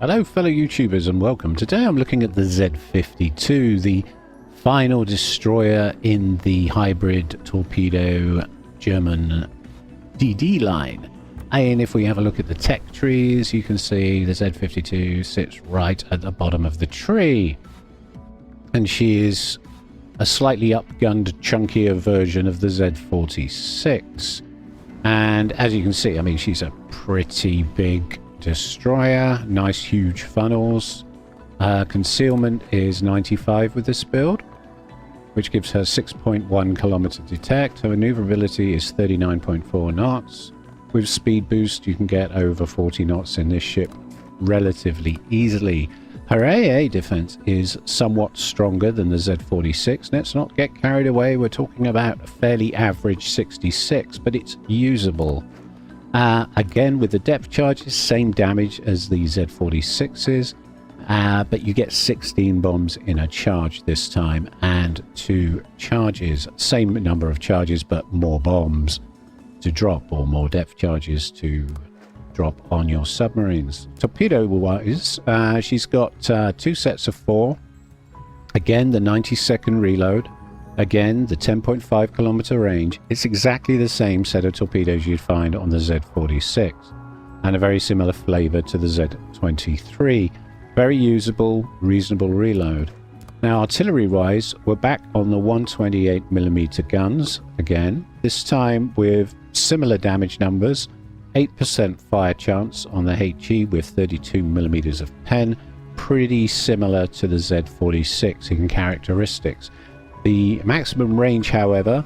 Hello fellow YouTubers and welcome. Today I'm looking at the Z-52, the final destroyer in the hybrid torpedo German DD line. And if we have a look at the tech trees, you can see the Z-52 sits right at the bottom of the tree. And she is a slightly upgunned, chunkier version of the Z-46. And as you can see, I mean, she's a pretty big destroyer, nice huge funnels. Concealment is 95 with this build, which gives her 6.1 kilometer detect. Her maneuverability is 39.4 knots. With speed boost, you can get over 40 knots in this ship relatively easily. Her AA defense is somewhat stronger than the Z-46. Let's not get carried away. We're talking about a fairly average 66, but it's usable. Again, with the depth charges, same damage as the Z-46s, but you get 16 bombs in a charge this time, and 2 charges. Same number of charges, but more bombs to drop, or more depth charges to drop on your submarines. Torpedo-wise, she's got 2 sets of 4. Again, the 90-second reload. Again, the 10.5 kilometer range. It's exactly the same set of torpedoes you'd find on the Z-46, and a very similar flavor to the Z-23. Very usable, reasonable reload. Now, artillery-wise, we're back on the 128mm guns again, this time with similar damage numbers. 8% fire chance on the HE with 32mm of pen, pretty similar to the Z-46 in characteristics. The maximum range, however,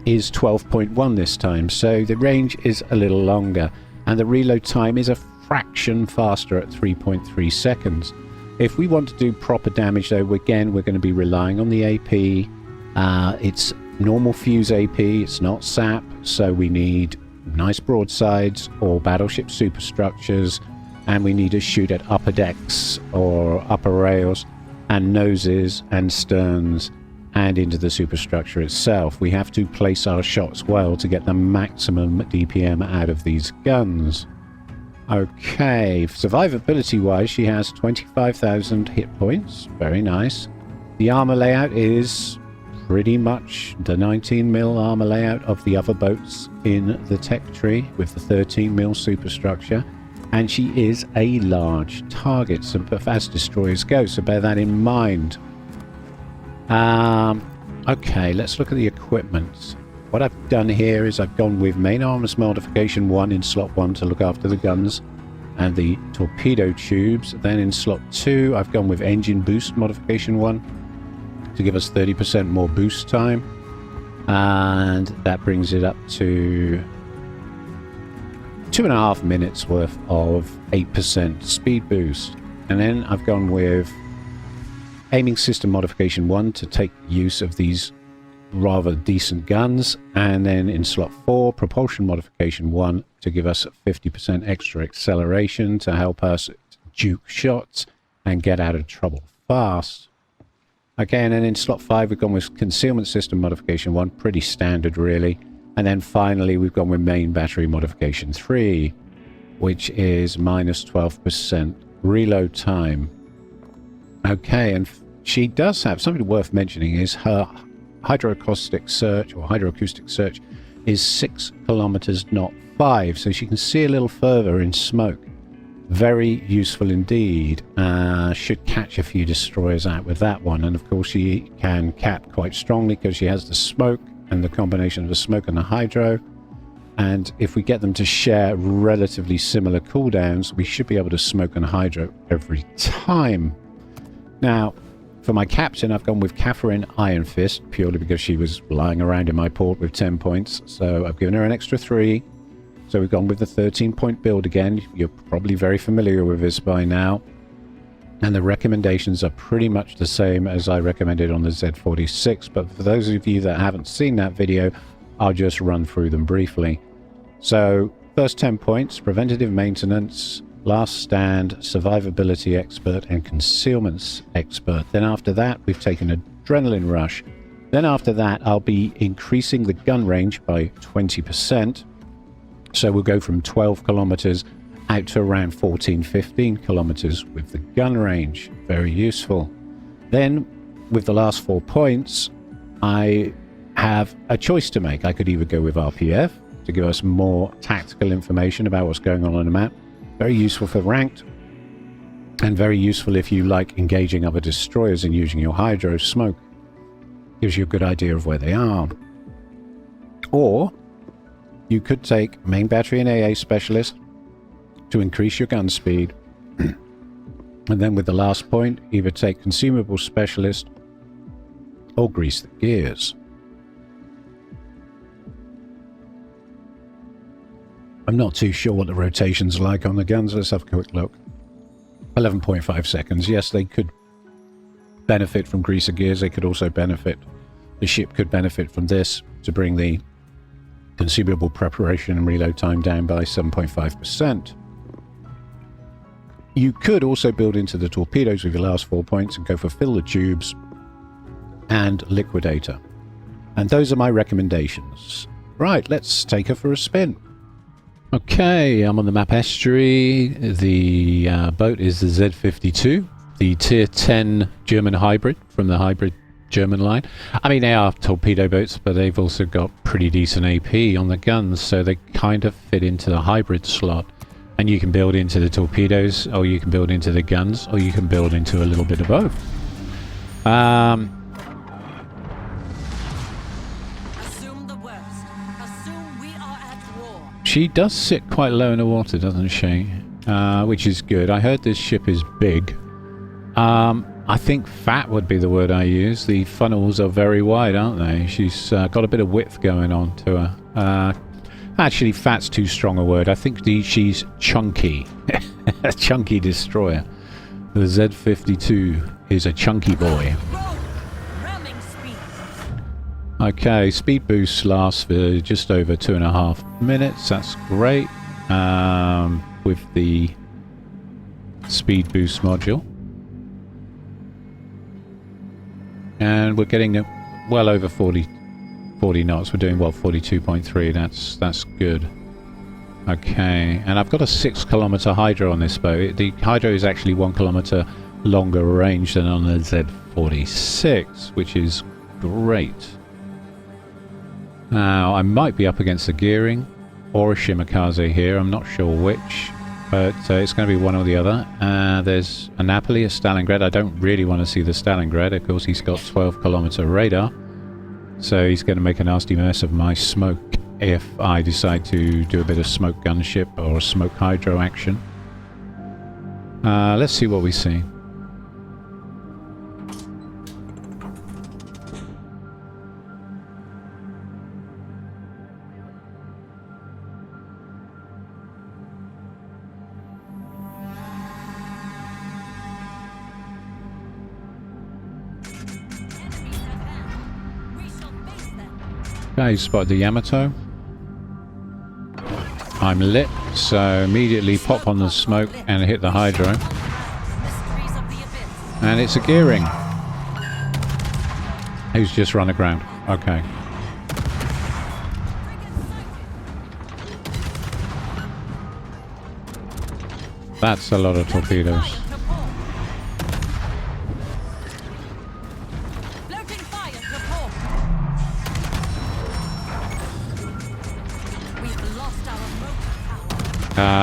is 12.1 this time, so the range is a little longer, and the reload time is a fraction faster at 3.3 seconds. If we want to do proper damage, though, again, we're going to be relying on the AP. It's normal fuse AP, it's not SAP, so we need nice broadsides or battleship superstructures, and we need to shoot at upper decks or upper rails and noses and sterns and into the superstructure itself. We have to place our shots well to get the maximum DPM out of these guns. Okay, survivability wise, she has 25,000 hit points. Very nice. The armor layout is pretty much the 19mm armor layout of the other boats in the tech tree with the 13mm superstructure. And she is a large target, so as destroyers go, so bear that in mind. Okay, let's look at the equipment. What I've done here is I've gone with main arms modification 1 in slot 1 to look after the guns and the torpedo tubes. Then in slot 2, I've gone with engine boost modification 1 to give us 30% more boost time. And that brings it up to 2.5 minutes worth of 8% speed boost. And then I've gone with aiming system modification 1 to take use of these rather decent guns, and then in slot 4 propulsion modification 1 to give us 50% extra acceleration to help us juke shots and get out of trouble fast. Okay, and then in slot 5 we've gone with concealment system modification 1, pretty standard really. And then finally, we've gone with main battery modification 3, which is minus 12% reload time. Okay, and she does have something worth mentioning is her hydroacoustic search or hydroacoustic search is 6 kilometers, not 5, so she can see a little further in smoke. Very useful indeed. Should catch a few destroyers out with that one, and of course she can cap quite strongly because she has the smoke and the combination of the smoke and the hydro. And if we get them to share relatively similar cooldowns, we should be able to smoke and hydro every time. Now, for my captain, I've gone with Catherine Iron Fist, purely because she was lying around in my port with 10 points. So I've given her an extra 3. So we've gone with the 13-point build again. You're probably very familiar with this by now. And the recommendations are pretty much the same as I recommended on the Z-46, but for those of you that haven't seen that video, I'll just run through them briefly. So, first 10 points, preventative maintenance, last stand, survivability expert, and concealments expert. Then after that, we've taken adrenaline rush. Then after that, I'll be increasing the gun range by 20%. So we'll go from 12 kilometers out to around 14-15 kilometers with the gun range. Very useful. Then, with the last 4 points, I have a choice to make. I could either go with RPF to give us more tactical information about what's going on the map. Very useful for ranked, and very useful if you like engaging other destroyers and using your hydro smoke. Gives you a good idea of where they are. Or you could take main battery and AA specialist to increase your gun speed. And then with the last point, either take consumable specialist or grease the gears. I'm not too sure what the rotation's like on the guns. Let's have a quick look. 11.5 seconds. Yes, they could benefit from grease the gears. They could also benefit, the ship could benefit from this to bring the consumable preparation and reload time down by 7.5%. You could also build into the torpedoes with your last 4 points and go for fill the tubes and liquidator. And those are my recommendations. Right, let's take her for a spin. Okay, I'm on the map Estuary. The boat is the Z-52, the tier 10 German hybrid from the hybrid German line. I mean, they are torpedo boats, but they've also got pretty decent AP on the guns, so they kind of fit into the hybrid slot. And you can build into the torpedoes, or you can build into the guns, or you can build into a little bit of both. Assume the worst. Assume we are at war. She does sit quite low in the water, doesn't she? Which is good. I heard this ship is big. I think fat would be the word I use. The funnels are very wide, aren't they? She's got a bit of width going on to her. Actually, fat's too strong a word. I think she's chunky. A chunky destroyer. The Z-52 is a chunky boy. Okay, speed boost lasts for just over 2.5 minutes. That's great. With the speed boost module. And we're getting well over 40 knots. We're doing, well, 42.3. That's good. Okay, and I've got a 6 kilometer hydro on this boat. The hydro is actually 1 kilometer longer range than on the Z-46, which is great. Now, I might be up against a gearing or a shimakaze here. I'm not sure which, but it's going to be one or the other. There's a Napoli, a Stalingrad. I don't really want to see the Stalingrad. Of course, he's got 12 kilometer radar. So he's going to make a nasty mess of my smoke if I decide to do a bit of smoke gunship or smoke hydro action. Let's see what we see. Okay, spotted the Yamato. I'm lit, so immediately pop on the smoke and hit the hydro. And it's a gearing. Who's just run aground. Okay. That's a lot of torpedoes.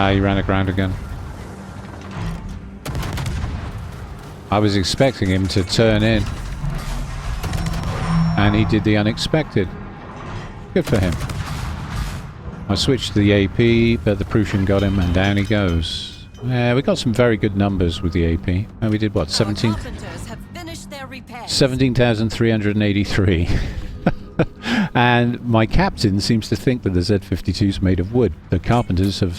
He ran aground again. I was expecting him to turn in, and he did the unexpected. Good for him. I switched to the AP, but the Prussian got him, and down he goes. Yeah, we got some very good numbers with the AP. And we did what? 17,383. And my captain seems to think that the Z-52 is made of wood. The carpenters have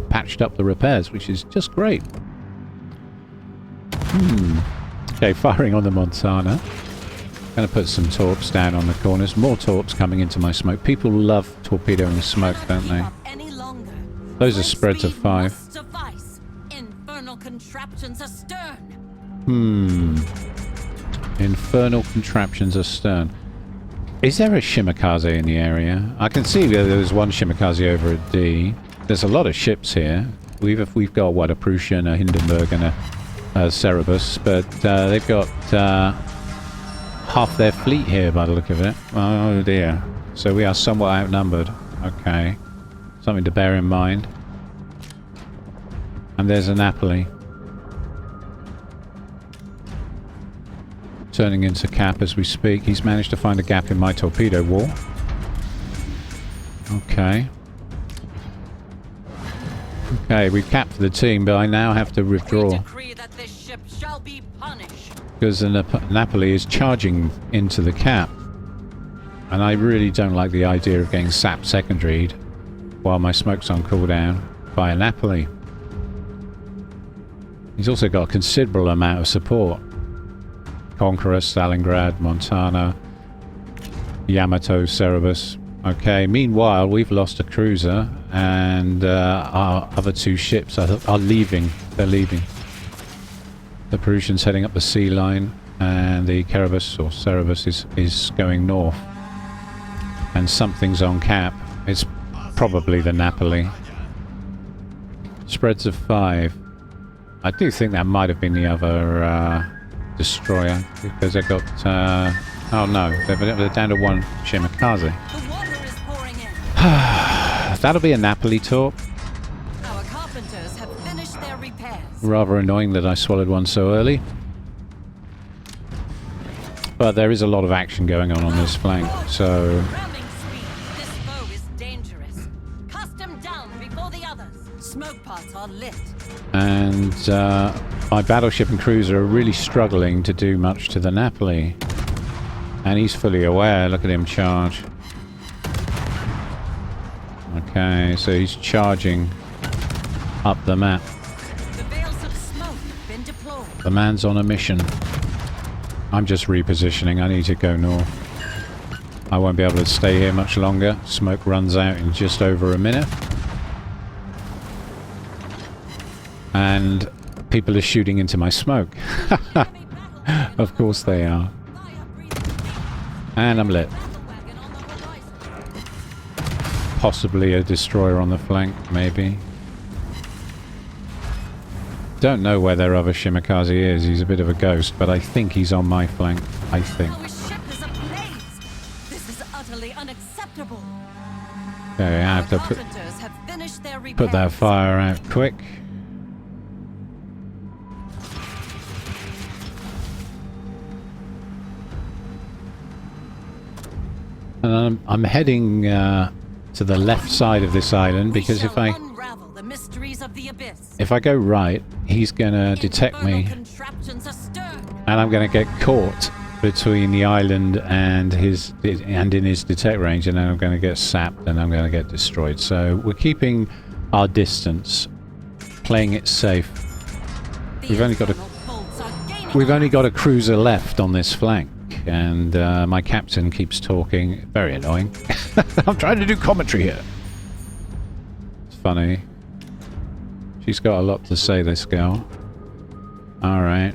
patched up the repairs, which is just great. Okay, firing on the Montana. Going to put some torps down on the corners. More torps coming into my smoke. People love torpedoing smoke, don't they? Those are spreads of 5. Infernal contraptions astern. Infernal contraptions astern. Is there a shimakaze in the area? I can see there was one shimakaze over at D. There's a lot of ships here. We've got what, a Prussian, a Hindenburg, and a Cerberus, but they've got half their fleet here by the look of it. Oh dear. So we are somewhat outnumbered. Okay. Something to bear in mind. And there's a Napoli. Turning into cap as we speak. He's managed to find a gap in my torpedo wall. Okay. Okay, we've capped the team, but I now have to withdraw. We decree that this ship shall be punished. Because the Napoli is charging into the cap. And I really don't like the idea of getting sapped secondaried while my smoke's on cooldown by a Napoli. He's also got a considerable amount of support. Conqueror, Stalingrad, Montana, Yamato, Cerberus. Okay, meanwhile, we've lost a cruiser, and our other two ships are leaving. They're leaving. The Prussian's heading up the sea line, and the Cerberus, or Cerberus, is going north. And something's on cap. It's probably the Napoli. Spreads of 5. I do think that might have been the other destroyer, because they got... oh no, they're down to 1 Shimakaze. The water is pouring in. That'll be a Napoli torp. Our carpenters have finished their repairs. Rather annoying that I swallowed one so early. But there is a lot of action going on this flank, so... Ramming speed. This foe is dangerous. Cast him down before the others. Smoke pots are lit. And my battleship and cruiser are really struggling to do much to the Napoli. And he's fully aware. Look at him charge. Okay, so he's charging up the map. The veils of smoke have been deployed. The man's on a mission. I'm just repositioning. I need to go north. I won't be able to stay here much longer. Smoke runs out in just over a minute. And people are shooting into my smoke. Of course they are. And I'm lit. Possibly a destroyer on the flank, maybe. Don't know where their other Shimakaze is. He's a bit of a ghost, but I think he's on my flank. I think. Our ship is ablaze. This is utterly unacceptable. Okay, I have to Carpenters have finished their repairs. put that fire out quick. And I'm heading to the left side of this island, because if I unravel the mysteries of the abyss. go right, he's gonna detect me, Contraptions astern. and I'm gonna get caught between the island and in his detect range, and then I'm gonna get sapped and I'm gonna get destroyed. So we're keeping our distance, playing it safe. We've only got a cruiser left on this flank. And my captain keeps talking. Very annoying. I'm trying to do commentary here. It's funny. She's got a lot to say, this girl. Alright.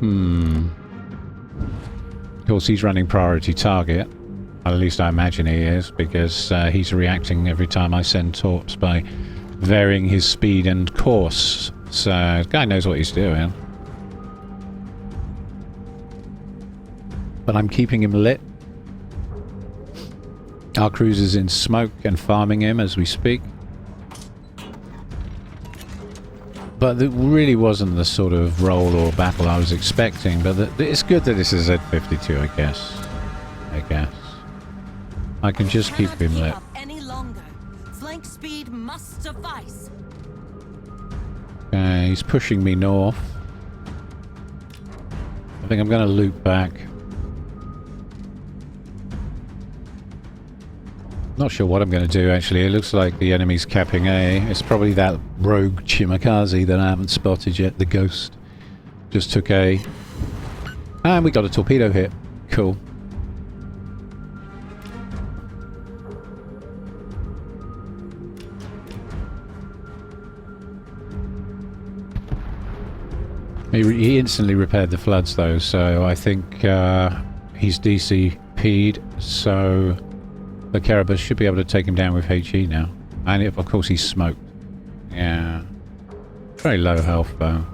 Of course, he's running priority target. At least I imagine he is, because he's reacting every time I send torps by varying his speed and course. So, the guy knows what he's doing. But I'm keeping him lit. Our cruiser's in smoke and farming him as we speak. But it really wasn't the sort of roll or battle I was expecting. But it's good that this is Z-52, I guess. I can just keep him lit. Any longer. Flank speed must suffice. Okay, he's pushing me north. I think I'm going to loop back. Not sure what I'm going to do, actually. It looks like the enemy's capping A. It's probably that rogue Shimakaze that I haven't spotted yet, the ghost. Just took A. And we got a torpedo hit. Cool. He instantly repaired the floods, though, so I think he's DCP'd, so The Kerberos should be able to take him down with HE now. And of course he's smoked. Yeah. Very low health though.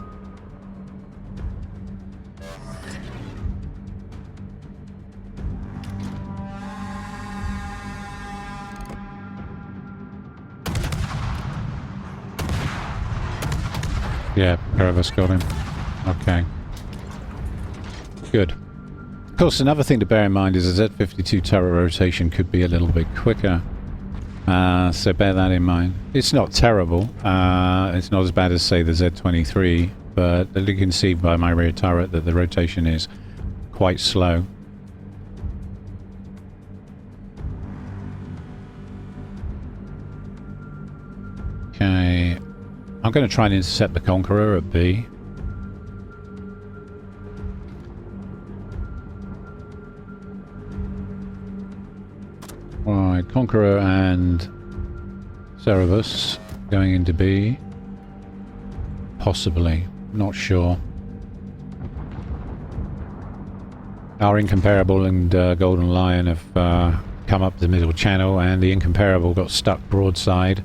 Yeah, Kerberos got him. Okay. Good. Of course, another thing to bear in mind is the Z-52 turret rotation could be a little bit quicker. So bear that in mind. It's not terrible. It's not as bad as, say, the Z-23, but you can see by my rear turret that the rotation is quite slow. Okay. I'm going to try and intercept the Conqueror at B. Alright, Conqueror and Cerebus going into B. Possibly. Not sure. Our Incomparable and Golden Lion have come up the middle channel, and the Incomparable got stuck broadside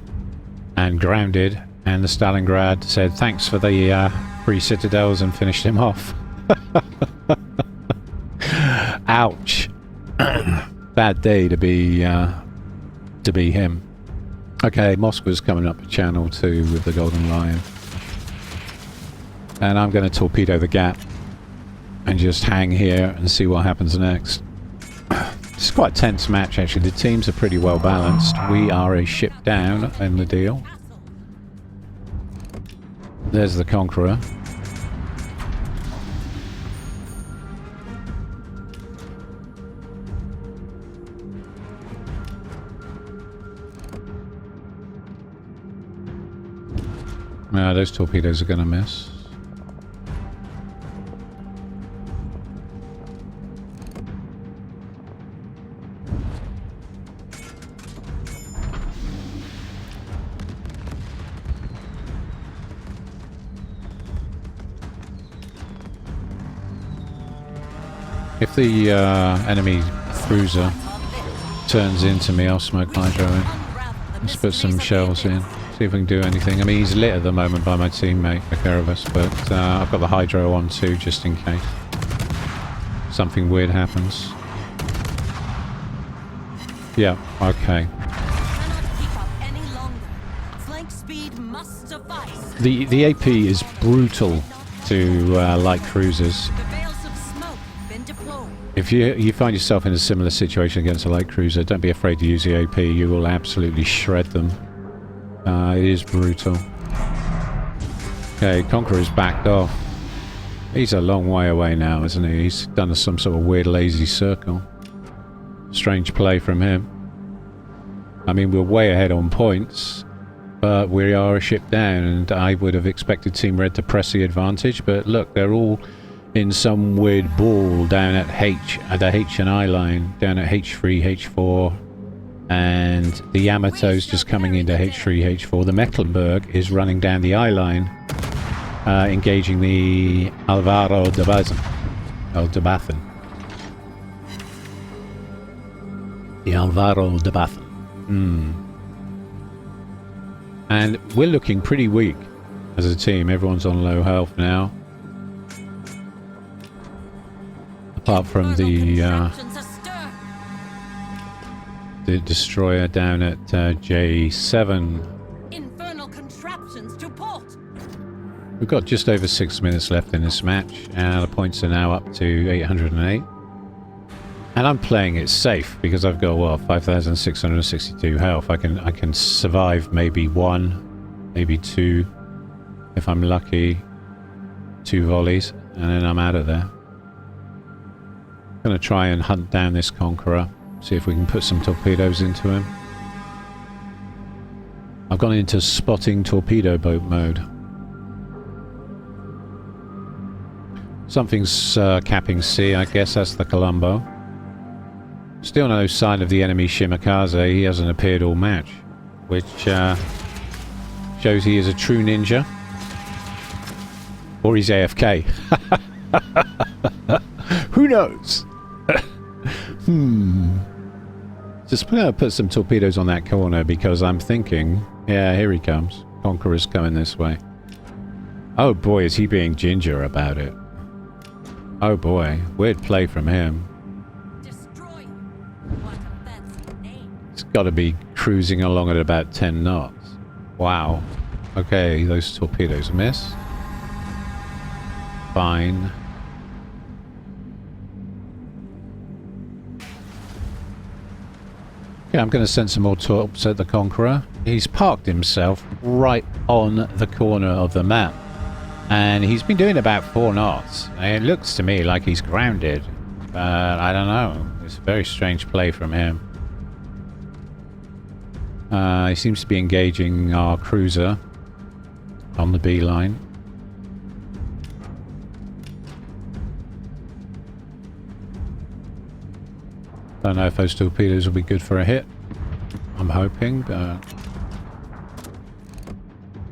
and grounded, and the Stalingrad said thanks for the free citadels and finished him off. Ouch. Bad day to be him. Okay, Moskva's coming up the channel too with the Golden Lion. And I'm going to torpedo the gap and just hang here and see what happens next. It's quite a tense match actually. The teams are pretty well balanced. We are a ship down in the deal. There's the Conqueror. Those torpedoes are going to miss. If the enemy cruiser turns into me, I'll smoke hydro in. Let's put some shells in. See if we can do anything. I mean, he's lit at the moment by my teammate, the Kerberos, but I've got the hydro on too, just in case something weird happens. Yeah, okay. The AP is brutal to light cruisers. If you find yourself in a similar situation against a light cruiser, don't be afraid to use the AP. You will absolutely shred them. It is brutal. Okay, Conqueror's backed off. He's a long way away now, isn't he? He's done some sort of weird lazy circle. Strange play from him. I mean, we're way ahead on points, but we are a ship down, and I would have expected Team Red to press the advantage, but look, they're all in some weird ball down at the H and I line, down at H3, H4, and the Yamato's just coming into H3, H4. The Mecklenburg is running down the I line, engaging the Alvaro de Bazan. The Alvaro de Bazan. And we're looking pretty weak as a team. Everyone's on low health now. Apart from the destroyer down at J7. Infernal contraptions to port. We've got just over 6 minutes left in this match, and the points are now up to 808. And I'm playing it safe because I've got, what, 5,662 health. I can survive maybe one, maybe two, if I'm lucky. 2 volleys, and then I'm out of there. Gonna try and hunt down this Conqueror, see if we can put some torpedoes into him. I've gone into spotting torpedo boat mode. Something's capping C, I guess that's the Colombo. Still no sign of the enemy Shimakaze. He hasn't appeared all match, which shows he is a true ninja. Or he's AFK. Who knows? Just gonna put some torpedoes on that corner because I'm thinking, yeah, here he comes. Conqueror's coming this way. Oh boy, is he being ginger about it. Oh boy, weird play from him. Destroy. What a fancy name. It's got to be cruising along at about 10 knots. Wow. Okay, those torpedoes miss. Fine. Okay, I'm going to send some more torps at the Conqueror. He's parked himself right on the corner of the map. And he's been doing about 4 knots. It looks to me like he's grounded. But I don't know. It's a very strange play from him. He seems to be engaging our cruiser on the B line. Don't know if those torpedoes will be good for a hit. I'm hoping, but...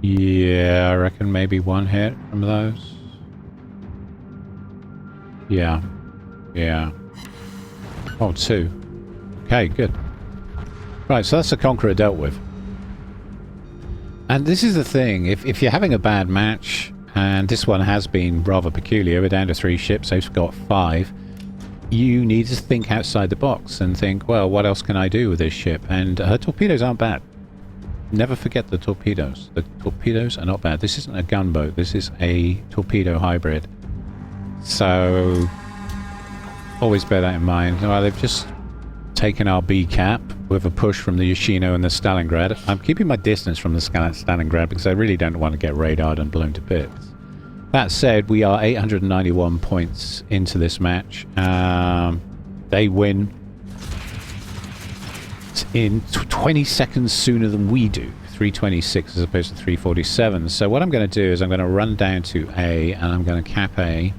yeah, I reckon maybe 1 hit from those. Yeah. Yeah. Oh, 2. Okay, good. Right, so that's the Conqueror dealt with. And this is the thing, if you're having a bad match, and this one has been rather peculiar, we're down to 3 ships, they've got 5, you need to think outside the box and think, well, what else can I do with this ship? And her torpedoes aren't bad. Never forget the torpedoes. The torpedoes are not bad. This isn't a gunboat, this is a torpedo hybrid. So, always bear that in mind. Well, they've just taken our B cap with a push from the Yoshino and the Stalingrad. I'm keeping my distance from the Stalingrad because I really don't want to get radared and blown to bits. That said, we are 891 points into this match. They win in 20 seconds sooner than we do. 326 as opposed to 347. So what I'm going to do is I'm going to run down to A and I'm going to cap A.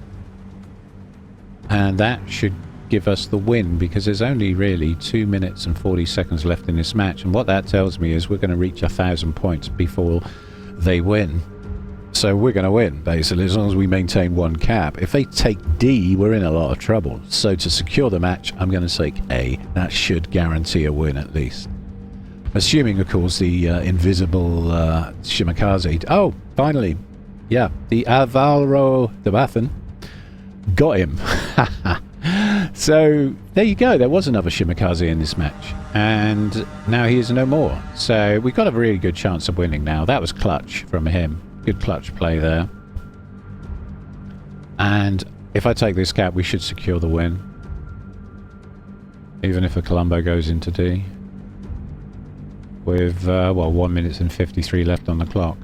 And that should give us the win because there's only really 2 minutes and 40 seconds left in this match. And what that tells me is we're going to reach 1,000 points before they win. So we're going to win, basically, as long as we maintain 1 cap. If they take D, we're in a lot of trouble. So to secure the match, I'm going to take A. That should guarantee a win, at least. Assuming, of course, the invisible Shimakaze... oh, finally. Yeah, the Alvaro de Bathan got him. So, there you go. There was another Shimakaze in this match. And now he is no more. So, we've got a really good chance of winning now. That was clutch from him. Good clutch play there. And if I take this cap, we should secure the win. Even if a Colombo goes into D. With, well, 1 minute and 53 left on the clock.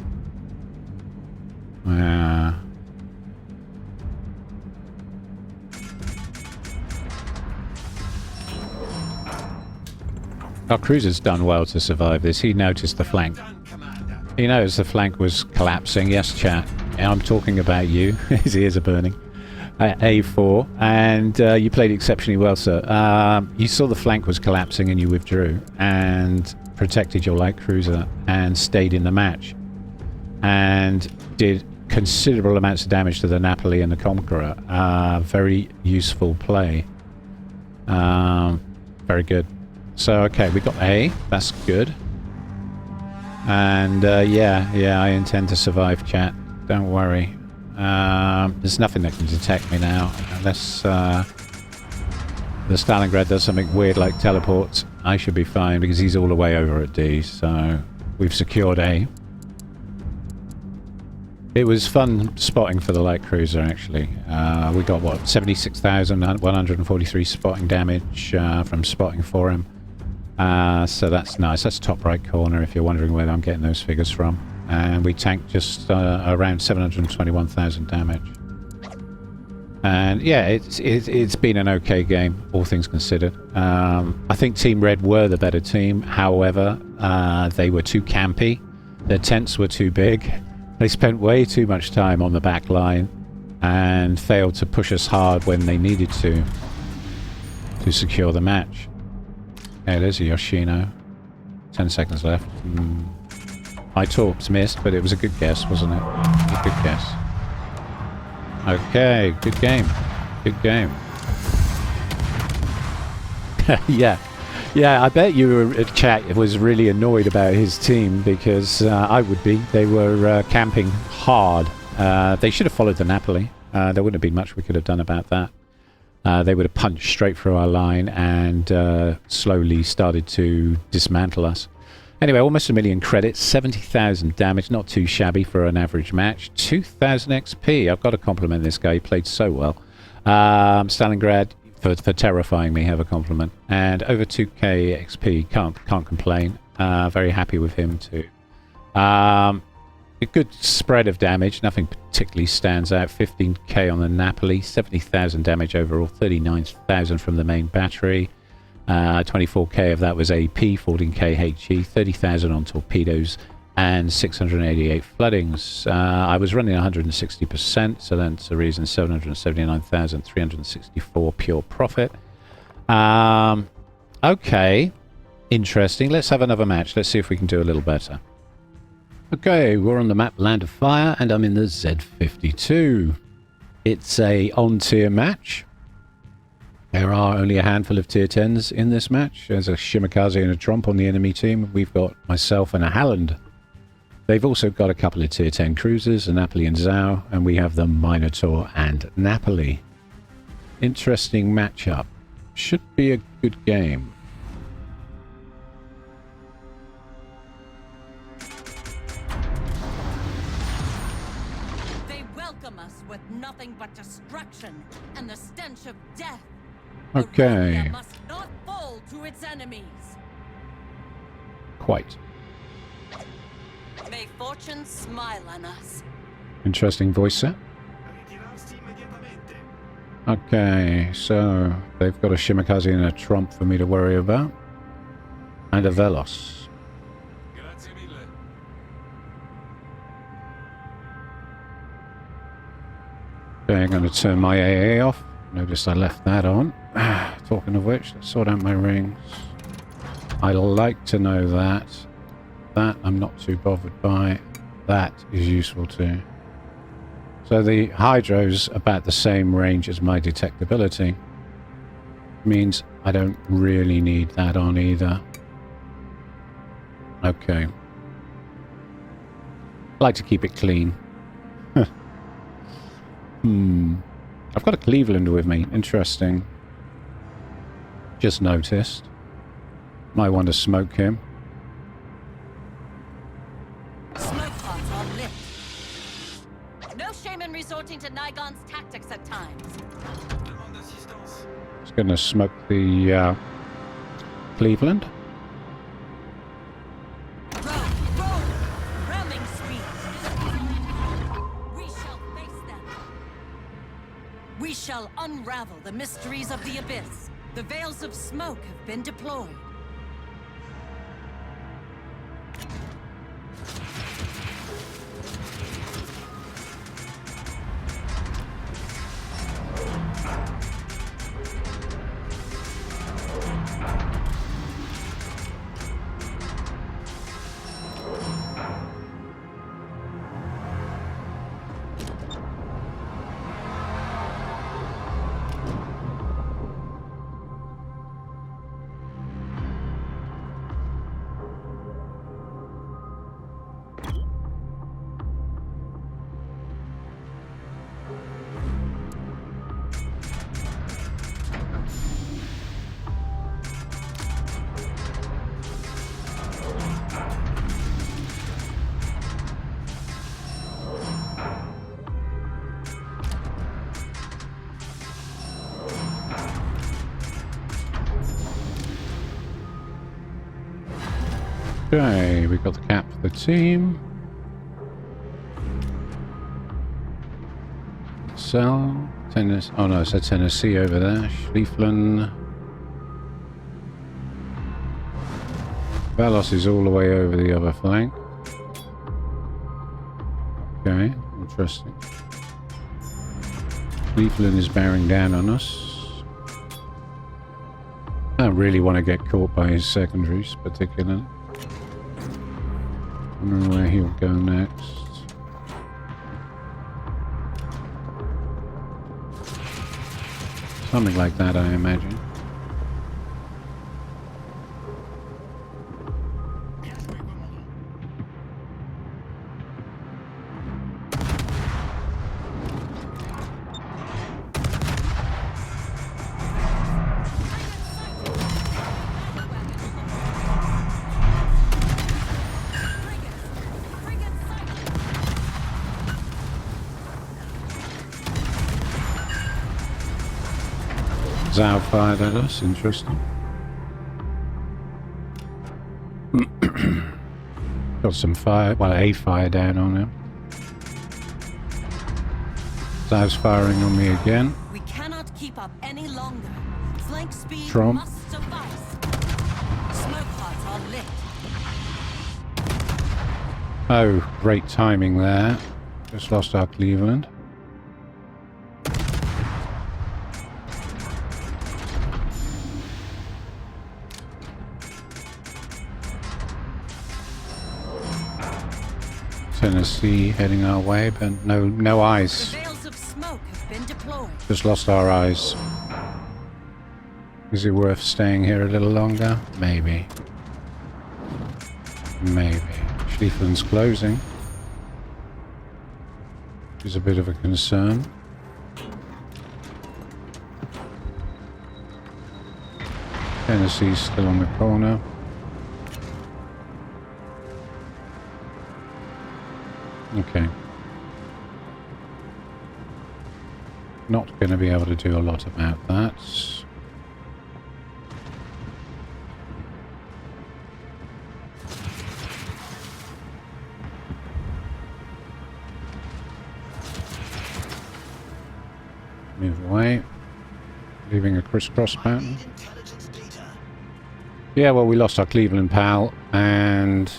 Our cruiser's done well to survive this. He noticed the flank. He knows the flank was collapsing. Yes, chat. I'm talking about you. His ears are burning. A4. And you played exceptionally well, sir. You saw the flank was collapsing and you withdrew. And protected your light cruiser. And stayed in the match. And did considerable amounts of damage to the Napoli and the Conqueror. Very useful play. Very good. So, okay, we got A. That's good. And, yeah, I intend to survive, chat. Don't worry. There's nothing that can detect me now. Unless, the Stalingrad does something weird like teleports. I should be fine because he's all the way over at D. So, we've secured A. It was fun spotting for the light cruiser, actually. We got, what, 76,143 spotting damage from spotting for him. So that's nice. That's top right corner if you're wondering where I'm getting those figures from. And we tanked just around 721,000 damage. And yeah, it's been an okay game, all things considered. I think Team Red were the better team. However, they were too campy. Their tents were too big. They spent way too much time on the back line and failed to push us hard when they needed to secure the match. Yeah, there's a Yoshino. 10 seconds left. My torps missed, but it was a good guess, wasn't it? A good guess. Okay, good game. Good game. Yeah. Yeah, I bet you were, chat was really annoyed about his team because I would be. They were camping hard. They should have followed the Napoli. There wouldn't have been much we could have done about that. They would have punched straight through our line and slowly started to dismantle us. Anyway, almost 1 million credits, 70,000 damage, not too shabby for an average match. 2,000 XP. I've got to compliment this guy. He played so well. Stalingrad, for terrifying me, have a compliment. And over 2k XP. Can't complain. Very happy with him too. A good spread of damage. Nothing particularly stands out. 15k on the Napoli. 70,000 damage overall. 39,000 from the main battery. 24k of that was AP, 14k HE, 30,000 on torpedoes, and 688 floodings. I was running 160%, so that's the reason. 779,364 pure profit. Okay, interesting. Let's have another match. Let's see if we can do a little better. Okay, we're on the map Land of Fire, and I'm in the Z-52. It's a on-tier match. There are only a handful of tier 10s in this match. There's a Shimakaze and a Tromp on the enemy team. We've got myself and a Halland. They've also got a couple of tier 10 cruisers, a Napoli and Zhao, and we have the Minotaur and Napoli. Interesting matchup. Should be a good game. They welcome us with nothing but destruction and the stench of death. Okay. Arabia must not fall to its enemies. Quite. May fortune smile on us. Interesting voice set. Okay, so they've got a Shimakaze and a Tromp for me to worry about. And a Velos. Okay, I'm going to turn my AA off. Notice I left that on. Talking of which, let's sort out my rings. I like to know that. That I'm not too bothered by. That is useful too. So the Hydro's about the same range as my detectability. Means I don't really need that on either. Okay. I like to keep it clean. I've got a Cleveland with me. Interesting. Just noticed. Might want to smoke him. Smoke pots are lit. No shame in resorting to Nigon's tactics at times. Just gonna smoke the Cleveland. Row! Ramming speed. We shall face them. We shall unravel the mysteries of the abyss. The veils of smoke have been deployed. Okay, we've got the cap for the team. Cell, Tennessee. Oh no, it said Tennessee over there. Schlieflen. Velos is all the way over the other flank. Okay, interesting. Schlieflen is bearing down on us. I don't really want to get caught by his secondaries, particularly. I don't know where he'll go next. Something like that, I imagine. Zao fired at us. Interesting. Got some fire, well, a fire down on him. Zao's firing on me again. We cannot keep up any longer. Flank speed Trump. must suffice. Smoke pods are lit. Oh, great timing there. Just lost our Cleveland. Tennessee heading our way, but no eyes. The veils of smoke have been deployed. Just lost our eyes. Is it worth staying here a little longer? Maybe. Maybe. Schlieffen's closing. Which is a bit of a concern. Tennessee's still on the corner. Okay. Not going to be able to do a lot about that. Move away. Leaving a crisscross pattern. Yeah, well, we lost our Cleveland pal, and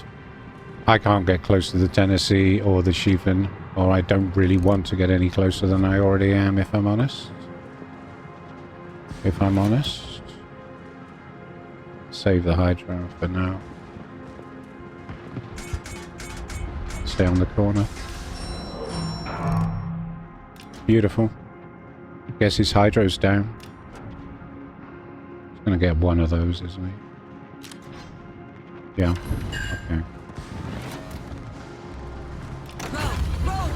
I can't get close to the Tennessee or the Schlieffen, or I don't really want to get any closer than I already am, if I'm honest. If I'm honest. Save the Hydra for now. Stay on the corner. Beautiful. Guess his Hydro's down. He's gonna get one of those, isn't he? Yeah. Okay. Roll!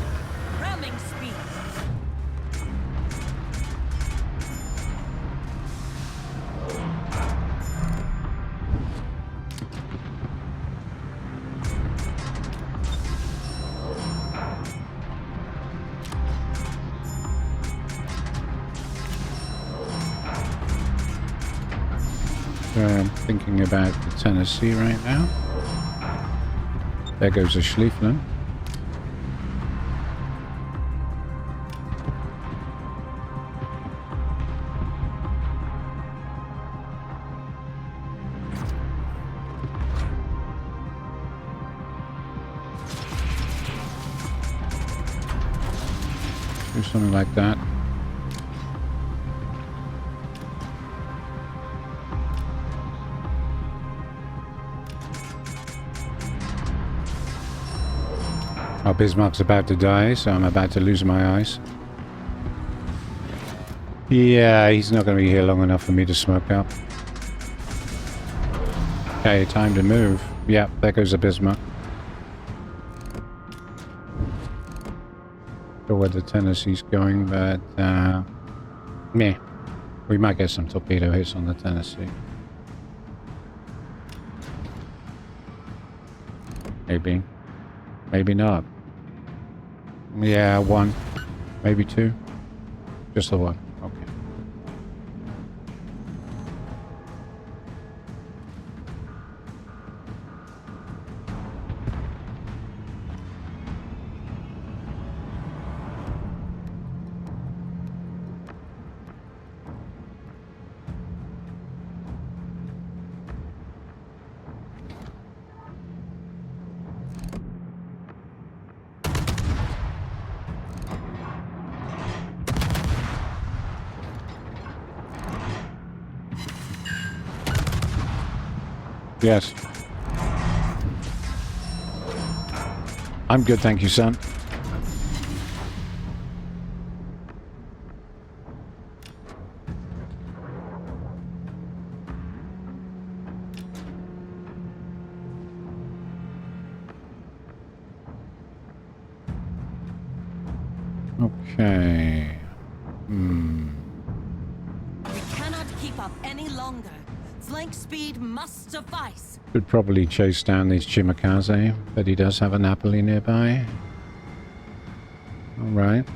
Ramming speed! I'm thinking about the Tennessee right now. There goes a Schlieffen. Do something like that. Our Bismarck's about to die, so I'm about to lose my eyes. Yeah, he's not going to be here long enough for me to smoke up. Okay, time to move. Yeah, there goes the Bismarck. Not sure where the Tennessee's going, but meh. We might get some torpedo hits on the Tennessee. Maybe. Maybe not. Yeah, one. Maybe two. Just the one. Okay. Yes. I'm good, thank you, son. Okay. We cannot keep up any longer. Flank speed must suffice. Could probably chase down these Chimikaze, but he does have a Napoli nearby. Alright.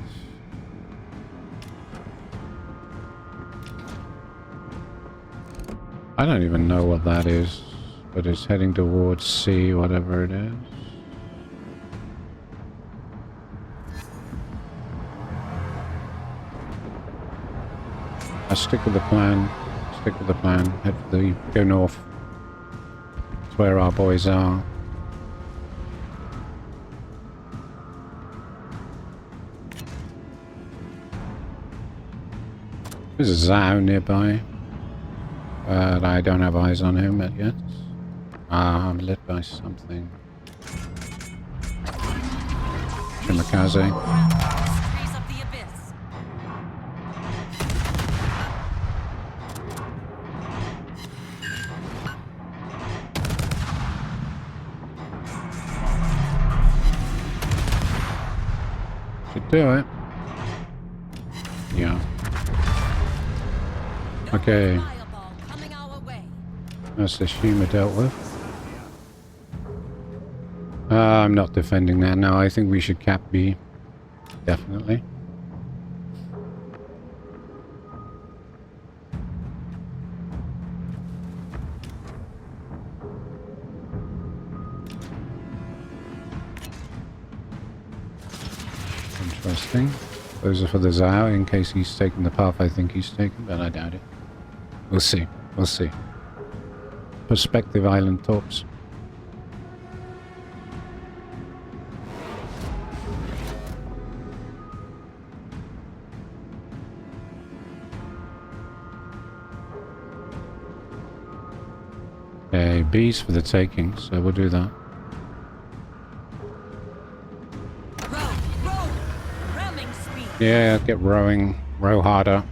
I don't even know what that is, but it's heading towards C, whatever it is. I stick with the plan. Stick with the plan. Head for the... Go north. That's where our boys are. There's a Zhao nearby. But I don't have eyes on him yet. I'm lit by something. Kamikaze. Mysteries of the abyss. Should do it. Yeah. Okay. Fireball coming our way. That's the humor dealt with. I'm not defending that now. I think we should cap B. Definitely. Interesting. Those are for the Zhao in case he's taken the path I think he's taken, but I doubt it. We'll see. We'll see. Perspective Island talks. Okay, B's for the taking, so we'll do that. Row. Ramming speed. Yeah, get rowing. Row harder.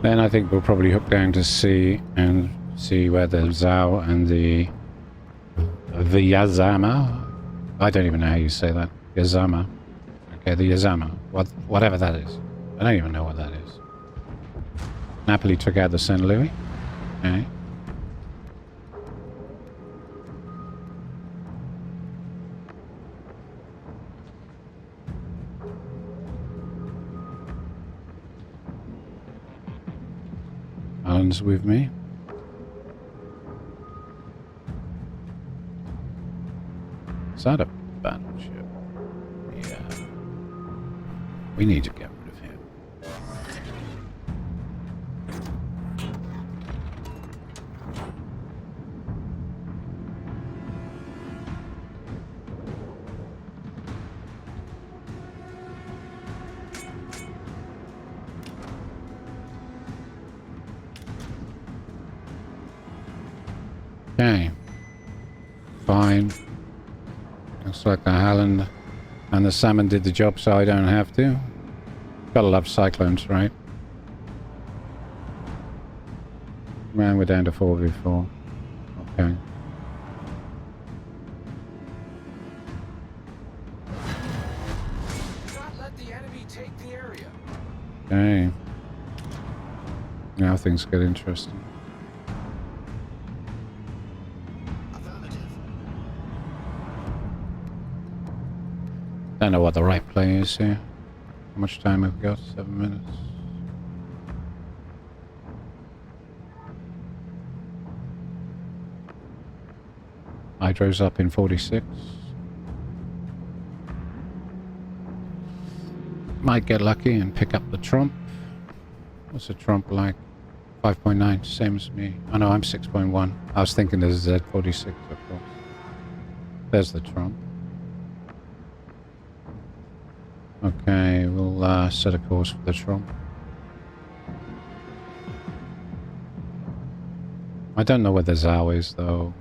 Then I think we'll probably hook down to C and see where the Zhao and the Yazama. I don't even know how you say that. Yazama. Okay, the Yazama. Whatever that is. I don't even know what that is. Napoli took out the St. Louis. Okay. Alan's with me. Is that a battleship? Yeah. We need to get rid of him. Okay. Fine. Looks like the Halland and the Salmon did the job, so I don't have to. Gotta love cyclones, right? Man, we're down to 4v4. Okay. Not let the enemy take the area. Okay. Now things get interesting. Don't know what the right play is here. How much time have we got? 7 minutes. Hydro's up in 46. Might get lucky and pick up the Trump. What's a Trump like? 5.9, same as me. Oh no, I'm 6.1. I was thinking there's a Z-46, of course. There's the Trump. Okay, we'll set a course for the Trump. I don't know where the Zhao is, though.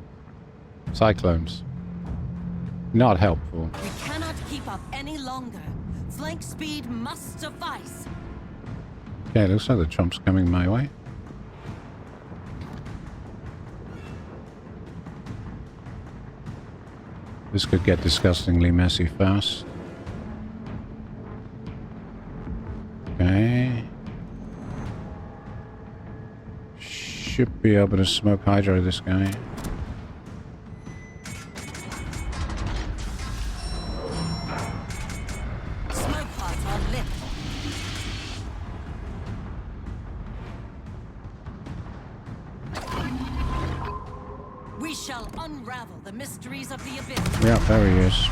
Cyclones. Not helpful. We cannot keep up any longer. Flank speed must suffice. Okay, looks like the Trump's coming my way. This could get disgustingly messy fast. Okay. Should be able to smoke Hydro this guy. We shall unravel the mysteries of the abyss. Yeah, there he is.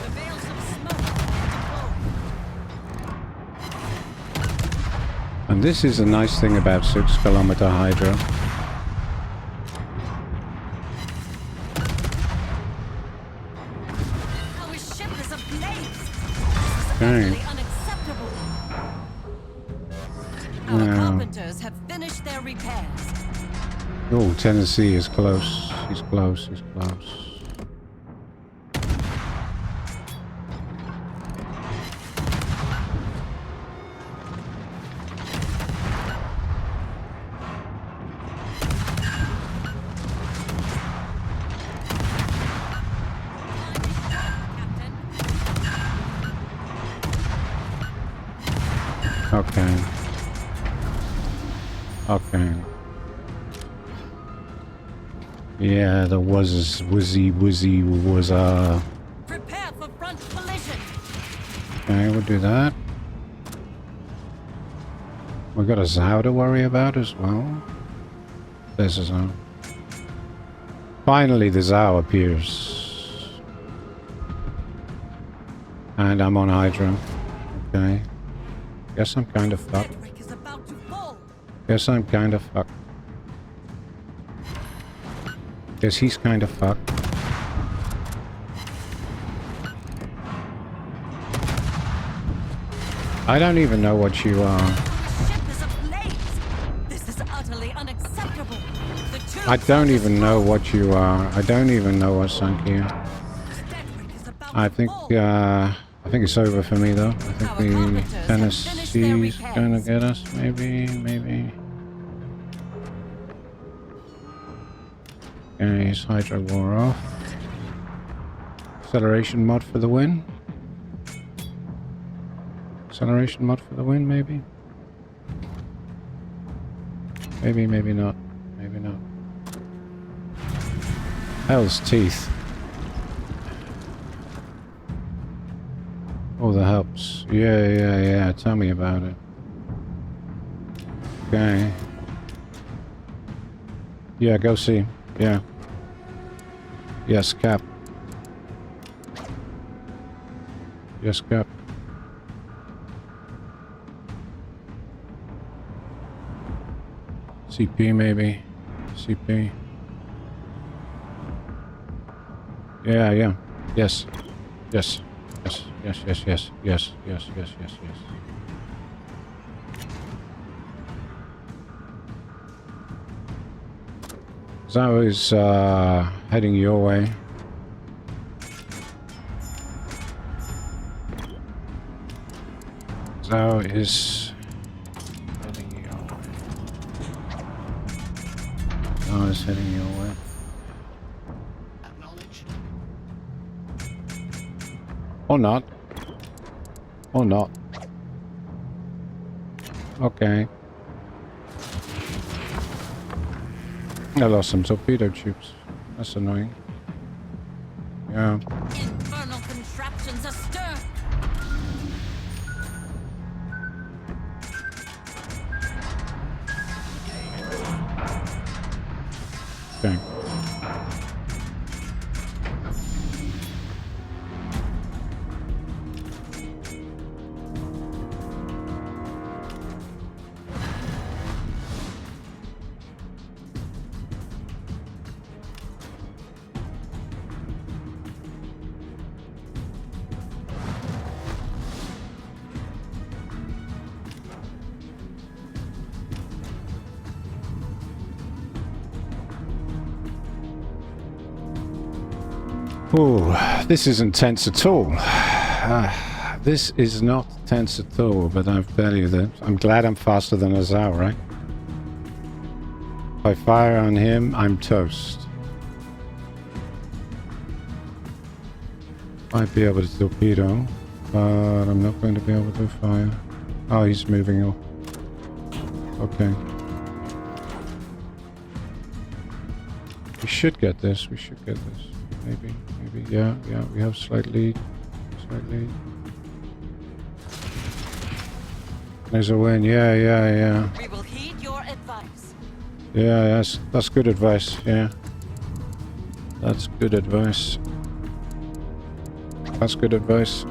The veils of smoke deployed. And this is a nice thing about 6-kilometer Hydra. Our ship is ablaze. Okay. Utterly unacceptable. Our Yeah. carpenters have finished their repairs. Oh, Tennessee is close. He's close. He's close. Okay. Okay. Yeah, there was Prepare for front collision. Okay, we'll do that. We've got a Zao to worry about as well. There's a Zao. Finally, the Zao appears. And I'm on Hydra. Okay. Guess I'm kind of fucked. Edric is about to fall. Guess I'm kind of fucked. Guess he's kind of fucked. I don't even know what you are. The ship is ablaze. This is utterly unacceptable. The two I don't even know what you are. I don't even know what's sunk here. Edric is about I to think fall. I think it's over for me though. I think Our the carpenters have finished their Tennessee's gonna repairs. get us. Maybe. Okay, his Hydra wore off. Acceleration mod for the win. Acceleration mod for the win, maybe. Maybe not. Maybe not. Hell's teeth. Oh, the helps. Yeah. Tell me about it. Okay. Yeah, go see. Yeah. Yes, Cap. Yes, Cap. CP, maybe. CP. Yeah. Yes. Yes. Zao is heading your way. Zao is heading your way. Zao is heading your way. Or not. Or not. Okay. I lost some torpedo tubes. That's annoying. Yeah. Infernal contraptions astir. Okay. Ooh, this isn't tense at all. This is not tense at all, but I tell you that I'm glad I'm faster than Azal, right? If I fire on him, I'm toast. Might be able to torpedo, but I'm not going to be able to fire. Oh, he's moving off. Okay. We should get this. Maybe. Yeah, we have slight lead. There's a win. Yeah, yeah, yeah. We will heed your advice. Yeah, that's good advice. Yeah. That's good advice. That's good advice.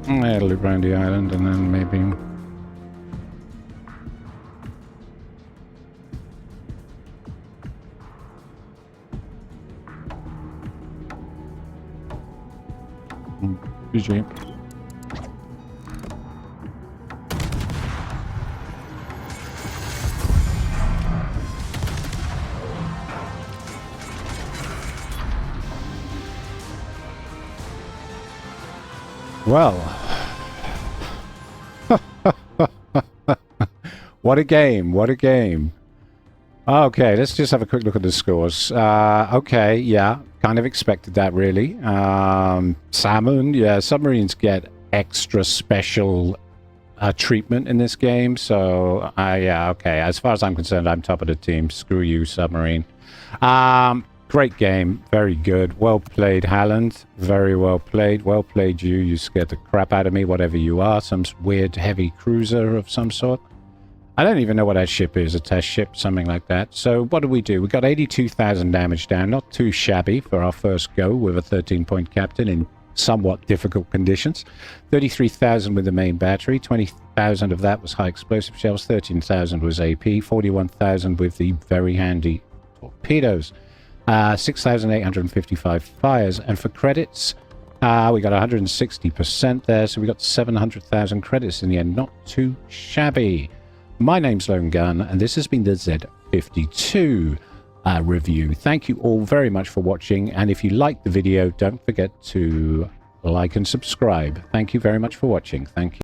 Yeah, loop around the island and then maybe... GG. Well, what a game, what a game. Okay, let's just have a quick look at the scores. Okay, yeah, kind of expected that, really. Salmon, yeah, submarines get extra special treatment in this game, so, yeah, okay. As far as I'm concerned, I'm top of the team. Screw you, submarine. Great game, very good. Well played, Halland. Very well played. Well played, you. You scared the crap out of me, whatever you are. Some weird heavy cruiser of some sort. I don't even know what that ship is, a test ship, something like that. So what did we do? We got 82,000 damage down, not too shabby for our first go with a 13-point captain in somewhat difficult conditions. 33,000 with the main battery, 20,000 of that was high explosive shells, 13,000 was AP, 41,000 with the very handy torpedoes. 6,855 fires, and for credits, we got 160% there, so we got 700,000 credits in the end. Not too shabby. My name's Lone Gun, and this has been the Z-52 review. Thank you all very much for watching, and if you liked the video, don't forget to like and subscribe. Thank you very much for watching. Thank you.